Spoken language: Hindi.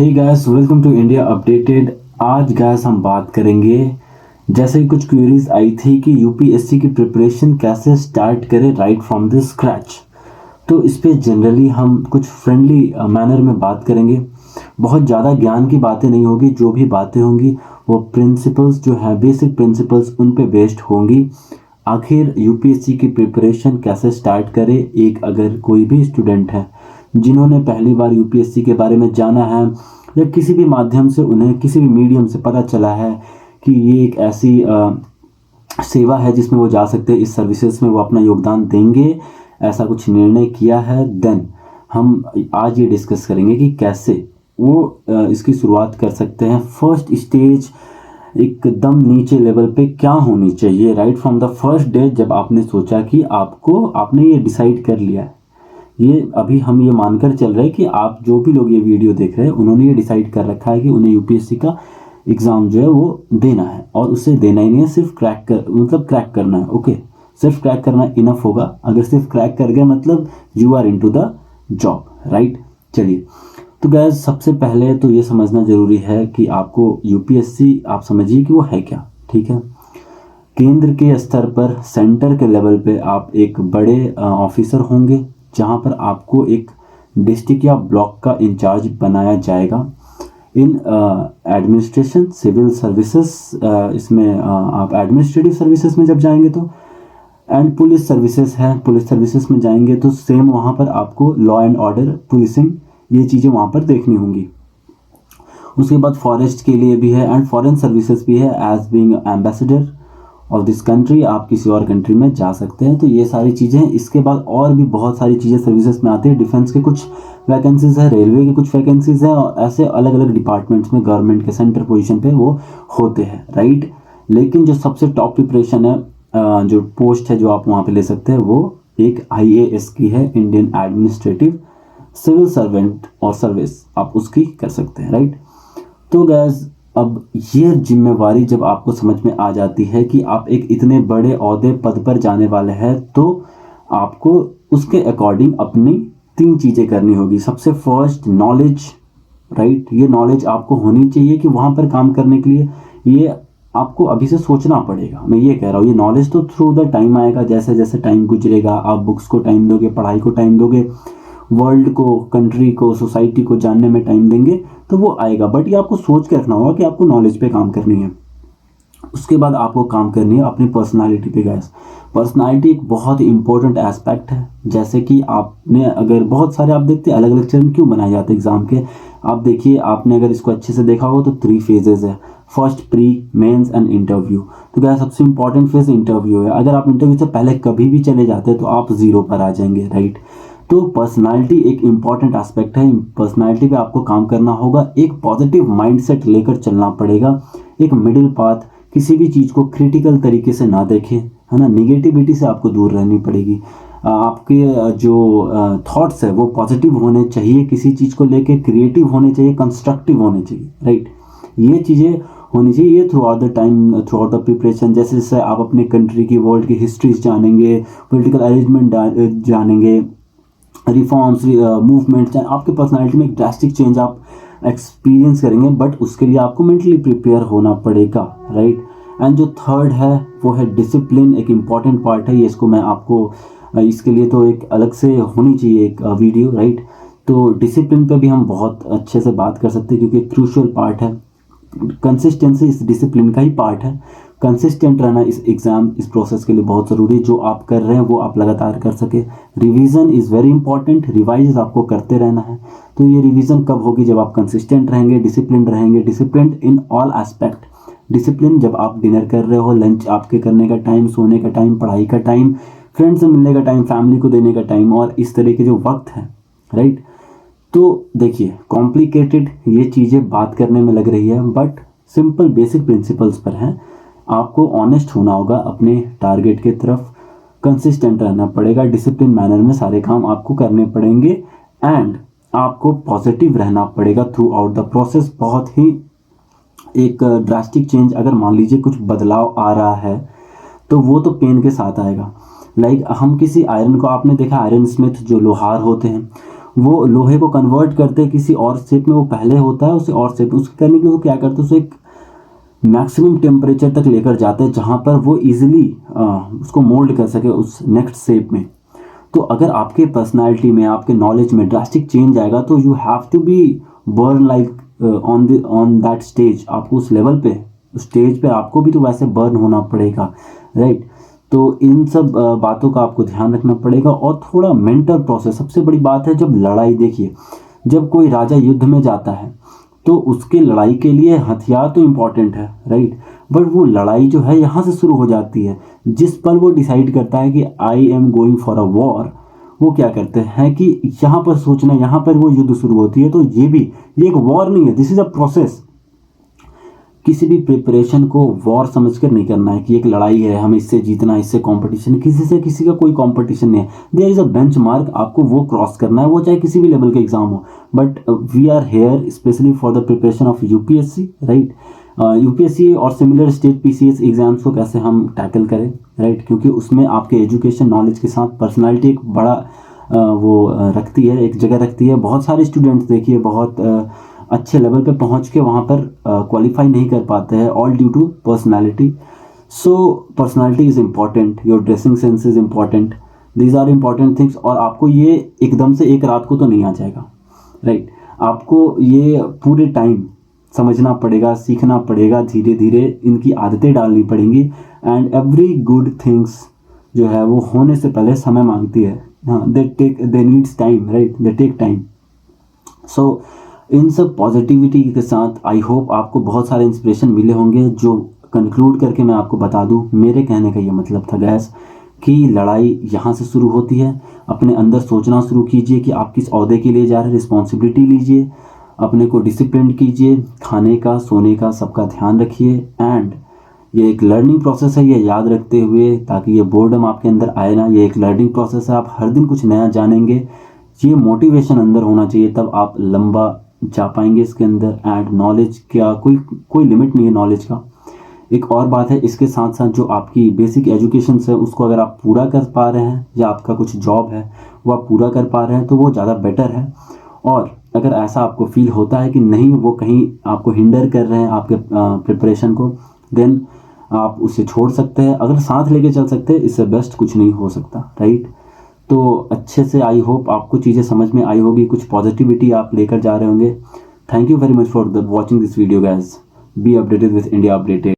Hey guys, welcome to India updated. आज गाइस हम बात करेंगे, जैसे कि कुछ क्वेरीज आई थी कि यूपीएससी की प्रिपरेशन कैसे स्टार्ट करें राइट फ्रॉम द स्क्रैच। तो इस पे जनरली हम कुछ फ्रेंडली मैनर में बात करेंगे। बहुत ज़्यादा ज्ञान की बातें नहीं होगी, जो भी बातें होंगी वो प्रिंसिपल्स जो है, बेसिक प्रिंसिपल्स उन पे बेस्ड होंगी। आखिर यूपीएससी की प्रिपरेशन कैसे स्टार्ट करें, एक अगर कोई भी स्टूडेंट है जिन्होंने पहली बार यूपीएससी के बारे में जाना है या किसी भी माध्यम से उन्हें किसी भी मीडियम से पता चला है कि ये एक ऐसी सेवा है जिसमें वो जा सकते हैं, इस सर्विसेज में वो अपना योगदान देंगे, ऐसा कुछ निर्णय किया है, देन हम आज ये डिस्कस करेंगे कि कैसे वो इसकी शुरुआत कर सकते हैं। फर्स्ट स्टेज एकदम नीचे लेवल पे क्या होनी चाहिए right from the first day, जब आपने सोचा कि आपने ये डिसाइड कर लिया है। ये अभी हम ये मानकर चल रहे हैं कि आप जो भी लोग ये वीडियो देख रहे हैं उन्होंने ये डिसाइड कर रखा है कि उन्हें यूपीएससी का एग्ज़ाम जो है वो देना है, और उसे देना ही नहीं है, सिर्फ क्रैक करना है। ओके, सिर्फ क्रैक करना इनफ होगा। अगर सिर्फ क्रैक कर गया मतलब you are into the job, right. चलिए, तो गैस सबसे पहले तो ये समझना ज़रूरी है कि आपको यूपीएससी, आप समझिए कि वो है क्या। ठीक है, केंद्र के स्तर पर, सेंटर के लेवल पे आप एक बड़े ऑफिसर होंगे, जहाँ पर आपको एक डिस्ट्रिक्ट या ब्लॉक का इंचार्ज बनाया जाएगा। इन एडमिनिस्ट्रेशन, सिविल सर्विसेज, इसमें आप एडमिनिस्ट्रेटिव सर्विसेज में जब जाएंगे तो, एंड पुलिस सर्विसेज है, पुलिस सर्विसेज में जाएंगे तो सेम वहाँ पर आपको लॉ एंड ऑर्डर, पुलिसिंग, ये चीज़ें वहाँ पर देखनी होंगी। उसके बाद फॉरेस्ट के लिए भी है एंड फॉरेन सर्विसेज भी है। As being ambassador of this country, आप किसी और कंट्री में जा सकते हैं। तो ये सारी चीज़ें हैं। इसके बाद और भी बहुत सारी चीज़ें सर्विसेज में आती है। डिफेंस के कुछ वैकेंसीज है, रेलवे के कुछ वैकेंसीज हैं, और ऐसे अलग अलग डिपार्टमेंट्स में गवर्नमेंट के सेंटर पोजीशन पे वो होते हैं, राइट। लेकिन जो सबसे टॉप प्रिपरेशन है, जो पोस्ट है जो आप वहाँ पे ले सकते हैं, वो एक IAS की है, इंडियन एडमिनिस्ट्रेटिव सिविल सर्वेंट और सर्विस, आप उसकी कर सकते हैं, राइट। तो गैस अब ये जिम्मेवारी जब आपको समझ में आ जाती है कि आप एक इतने बड़े ओहदे पद पर जाने वाले हैं, तो आपको उसके अकॉर्डिंग अपनी 3 चीज़ें करनी होगी। सबसे फर्स्ट, नॉलेज, राइट। ये नॉलेज आपको होनी चाहिए कि वहाँ पर काम करने के लिए ये आपको अभी से सोचना पड़ेगा। मैं ये कह रहा हूँ, ये नॉलेज तो थ्रू द टाइम आएगा, जैसे जैसे टाइम गुजरेगा, आप बुक्स को टाइम दोगे, पढ़ाई को टाइम दोगे, वर्ल्ड को, कंट्री को, सोसाइटी को जानने में टाइम देंगे तो वो आएगा। बट ये आपको सोच के रखना होगा कि आपको नॉलेज पे काम करनी है। उसके बाद आपको काम करनी है अपनी पर्सनालिटी पे। गैस, पर्सनालिटी एक बहुत ही इंपॉर्टेंट एस्पेक्ट है। जैसे कि आपने अगर बहुत सारे, आप देखते हैं अलग अलग चरण क्यों बनाए जाते हैं एग्जाम के, आप देखिए, आपने अगर इसको अच्छे से देखा हो तो 3 फेजेस है। First, pre, mains and interview. तो गैस सबसे इंपॉर्टेंट फेज इंटरव्यू है। अगर आप इंटरव्यू से पहले कभी भी चले जाते हैं तो आप 0 पर आ जाएंगे, राइट। तो पर्सनालिटी एक इम्पॉर्टेंट एस्पेक्ट है। पर्सनालिटी पे आपको काम करना होगा। एक पॉजिटिव माइंडसेट लेकर चलना पड़ेगा, एक मिडिल पाथ, किसी भी चीज़ को क्रिटिकल तरीके से ना देखें, है ना। निगेटिविटी से आपको दूर रहनी पड़ेगी। आपके जो थॉट्स है वो पॉजिटिव होने चाहिए, किसी चीज़ को लेके क्रिएटिव होने चाहिए, कंस्ट्रक्टिव होने चाहिए, राइट। ये चीज़ें होनी चाहिए। ये through out the time, through out the preparation, जैसे जैसे आप अपने कंट्री की, वर्ल्ड की हिस्ट्रीज जानेंगे, पॉलिटिकल अरेंजमेंट जानेंगे, रिफॉर्म्स, मूवमेंट्स, आपके पर्सनालिटी में एक ड्रास्टिक चेंज आप एक्सपीरियंस करेंगे। बट उसके लिए आपको मेंटली प्रिपेयर होना पड़ेगा, राइट। एंड जो थर्ड है वो है डिसिप्लिन। एक इम्पॉर्टेंट पार्ट है ये, इसको मैं आपको इसके लिए तो एक अलग से होनी चाहिए एक वीडियो, राइट। तो डिसिप्लिन पे भी हम बहुत अच्छे से बात कर सकते हैं, क्योंकि एक क्रूशियल पार्ट है। कंसिस्टेंसी इस डिसिप्लिन का ही पार्ट है। कंसिस्टेंट रहना इस एग्ज़ाम, इस प्रोसेस के लिए बहुत ज़रूरी है। जो आप कर रहे हैं वो आप लगातार कर सके। Revision is very important. Revise आपको करते रहना है। तो ये रिवीजन कब होगी, जब आप कंसिस्टेंट रहेंगे, डिसिप्लिन रहेंगे। Discipline in all aspect. Discipline जब आप डिनर कर रहे हो, लंच आपके करने का टाइम, सोने का टाइम, पढ़ाई का टाइम, फ्रेंड से मिलने का टाइम, फैमिली को देने का टाइम, और इस तरह के जो वक्त है, राइट। तो देखिए, कॉम्प्लिकेटेड ये चीज़ें बात करने में लग रही है, बट सिंपल बेसिक प्रिंसिपल्स पर हैं। आपको ऑनेस्ट होना होगा अपने टारगेट की तरफ, कंसिस्टेंट रहना पड़ेगा, डिसिप्लिन मैनर में सारे काम आपको करने पड़ेंगे, एंड आपको पॉजिटिव रहना पड़ेगा थ्रू आउट द प्रोसेस। बहुत ही एक ड्रास्टिक चेंज, अगर मान लीजिए कुछ बदलाव आ रहा है तो वो तो पेन के साथ आएगा। लाइक हम किसी आयरन को, आपने देखा आयरन स्मिथ जो लोहार होते हैं, वो लोहे को कन्वर्ट करते किसी और शेप में, वो पहले होता है उसे और शेप, उसके करने के लिए वो क्या करते हैं, उसे एक मैक्सिमम टेम्परेचर तक लेकर जाते हैं जहाँ पर वो इजीली उसको मोल्ड कर सके उस नेक्स्ट शेप में। तो अगर आपके पर्सनालिटी में, आपके नॉलेज में ड्रास्टिक चेंज आएगा तो you have to be burn like on that stage. आपको उस लेवल पे, उस स्टेज पे आपको भी तो वैसे बर्न होना पड़ेगा, राइट। तो इन सब बातों का आपको ध्यान रखना पड़ेगा। और थोड़ा मेंटल प्रोसेस, सबसे बड़ी बात है जब लड़ाई, देखिए जब कोई राजा युद्ध में जाता है तो उसके लड़ाई के लिए हथियार तो इम्पॉर्टेंट है, राइट, बट वो लड़ाई जो है यहाँ से शुरू हो जाती है। जिस पल वो डिसाइड करता है कि I am going for a war, वो क्या करते हैं कि यहाँ पर सोचना, यहाँ पर वो युद्ध शुरू होती है। तो ये एक वॉर नहीं है, दिस इज अ प्रोसेस। किसी भी प्रिपरेशन को वॉर समझकर नहीं करना है कि एक लड़ाई है, हमें इससे जीतना है, इससे कंपटीशन, किसी से किसी का कोई कंपटीशन नहीं है। देयर इज अ बेंचमार्क, आपको वो क्रॉस करना है, वो चाहे किसी भी लेवल के एग्जाम हो। But we are here specially for the preparation of UPSC, right. UPSC और सिमिलर स्टेट पीसीएस एग्जाम्स को कैसे हम टैकल करें, राइट, क्योंकि उसमें आपके एजुकेशन नॉलेज के साथ पर्सनालिटी एक बड़ा रखती है, एक जगह रखती है। बहुत सारे स्टूडेंट्स देखिए बहुत अच्छे लेवल पे पहुंच के वहाँ पर क्वालिफाई नहीं कर पाते हैं, all due to personality. So personality is important, your dressing sense is important, these are important things. और आपको ये एकदम से एक रात को तो नहीं आ जाएगा, राइट। आपको ये पूरे टाइम समझना पड़ेगा, सीखना पड़ेगा, धीरे धीरे इनकी आदतें डालनी पड़ेंगी। एंड एवरी गुड थिंग्स जो है वो होने से पहले समय मांगती है। हाँ, they needs time, right, they take time. So इन सब पॉजिटिविटी के साथ आई होप आपको बहुत सारे इंस्पिरेशन मिले होंगे। जो कंक्लूड करके मैं आपको बता दूं, मेरे कहने का ये मतलब था गैस कि लड़ाई यहाँ से शुरू होती है। अपने अंदर सोचना शुरू कीजिए कि आप किस ओहदे के लिए जा रहे हैं, रिस्पॉन्सिबिलिटी लीजिए, अपने को डिसिप्लिन कीजिए, खाने का, सोने का, सबका ध्यान रखिए। एंड ये एक लर्निंग प्रोसेस है, ये याद रखते हुए, ताकि ये बोर्डम आपके अंदर आए ना। ये एक लर्निंग प्रोसेस है, आप हर दिन कुछ नया जानेंगे। ये मोटिवेशन अंदर होना चाहिए, तब आप लंबा जा पाएंगे इसके अंदर। एंड नॉलेज का कोई लिमिट नहीं है नॉलेज का। एक और बात है, इसके साथ साथ जो आपकी बेसिक एजुकेशन है उसको अगर आप पूरा कर पा रहे हैं, या आपका कुछ जॉब है वो आप पूरा कर पा रहे हैं, तो वो ज़्यादा बेटर है। और अगर ऐसा आपको फील होता है कि नहीं, वो कहीं आपको हिंडर कर रहे हैं आपके प्रिपरेशन को, देन आप उसे छोड़ सकते हैं। अगर साथ लेके चल सकते हैं, इससे बेस्ट कुछ नहीं हो सकता, राइट। तो अच्छे से आई होप आपको चीज़ें समझ में आई होगी, कुछ पॉजिटिविटी आप लेकर जा रहे होंगे। Thank you very much for the watching this video guys. Be updated with India updated.